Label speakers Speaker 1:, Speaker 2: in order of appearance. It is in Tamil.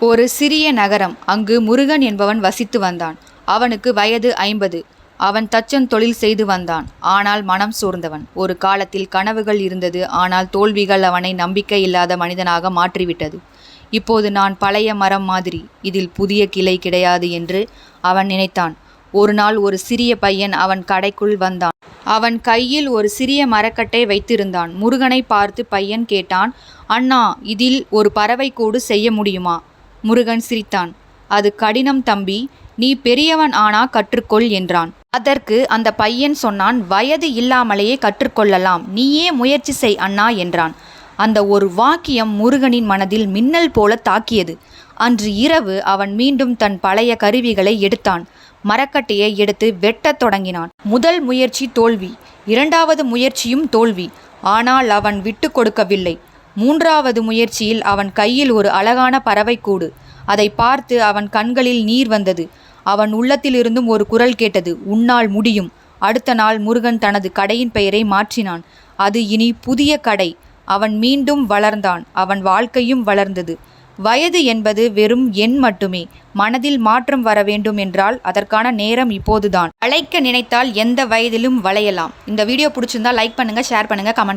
Speaker 1: ஒரு சிறிய நகரம். அங்கு முருகன் என்பவன் வசித்து வந்தான். அவனுக்கு வயது 50. அவன் தச்சன் தொழில் செய்து வந்தான். ஆனால் மனம் சோர்ந்தவன். ஒரு காலத்தில் கனவுகள் இருந்தது. ஆனால் தோல்விகள் அவனை நம்பிக்கை இல்லாத மனிதனாக மாற்றிவிட்டது. இப்போது நான் பழைய மரம் மாதிரி, இதில் புதிய கிளை கிடையாது என்று அவன் நினைத்தான். ஒரு நாள் ஒரு சிறிய பையன் அவன் கடைக்குள் வந்தான். அவன் கையில் ஒரு சிறிய மரக்கட்டை வைத்திருந்தான். முருகனை பார்த்து பையன் கேட்டான், அண்ணா, இதில் ஒரு பறவை கூடு செய்ய முடியுமா? முருகன் சிரித்தான். அது கடினம் தம்பி, நீ பெரியவன் ஆனா கற்றுக்கொள் என்றான். அதற்கு அந்த பையன் சொன்னான், வயது இல்லாமலேயே கற்றுக்கொள்ளலாம், நீயே முயற்சி செய் அண்ணா என்றான். அந்த ஒரு வாக்கியம் முருகனின் மனதில் மின்னல் போல தாக்கியது. அன்று இரவு அவன் மீண்டும் தன் பழைய கருவிகளை எடுத்தான். மரக்கட்டையை எடுத்து வெட்டத் தொடங்கினான். முதல் முயற்சி தோல்வி, இரண்டாவது முயற்சியும் தோல்வி. ஆனால் அவன் விட்டு கொடுக்கவில்லை. மூன்றாவது முயற்சியில் அவன் கையில் ஒரு அழகான பறவைக்கூடு. அதை பார்த்து அவன் கண்களில் நீர் வந்தது. அவன் உள்ளத்திலிருந்தும் ஒரு குரல் கேட்டது, உன்னால் முடியும். அடுத்த நாள் முருகன் தனது கடையின் பெயரை மாற்றினான். அது இனி புதிய கடை. அவன் மீண்டும் வளர்ந்தான். அவன் வாழ்க்கையும் வளர்ந்தது. வயது என்பது வெறும் எண் மட்டுமே. மனதில் மாற்றம் வர வேண்டும் என்றால் அதற்கான நேரம் இப்போதுதான். வளைக்க நினைத்தால் எந்த வயதிலும் வளையலாம். இந்த வீடியோ பிடிச்சிருந்தா லைக் பண்ணுங்க, ஷேர் பண்ணுங்க, கமெண்ட்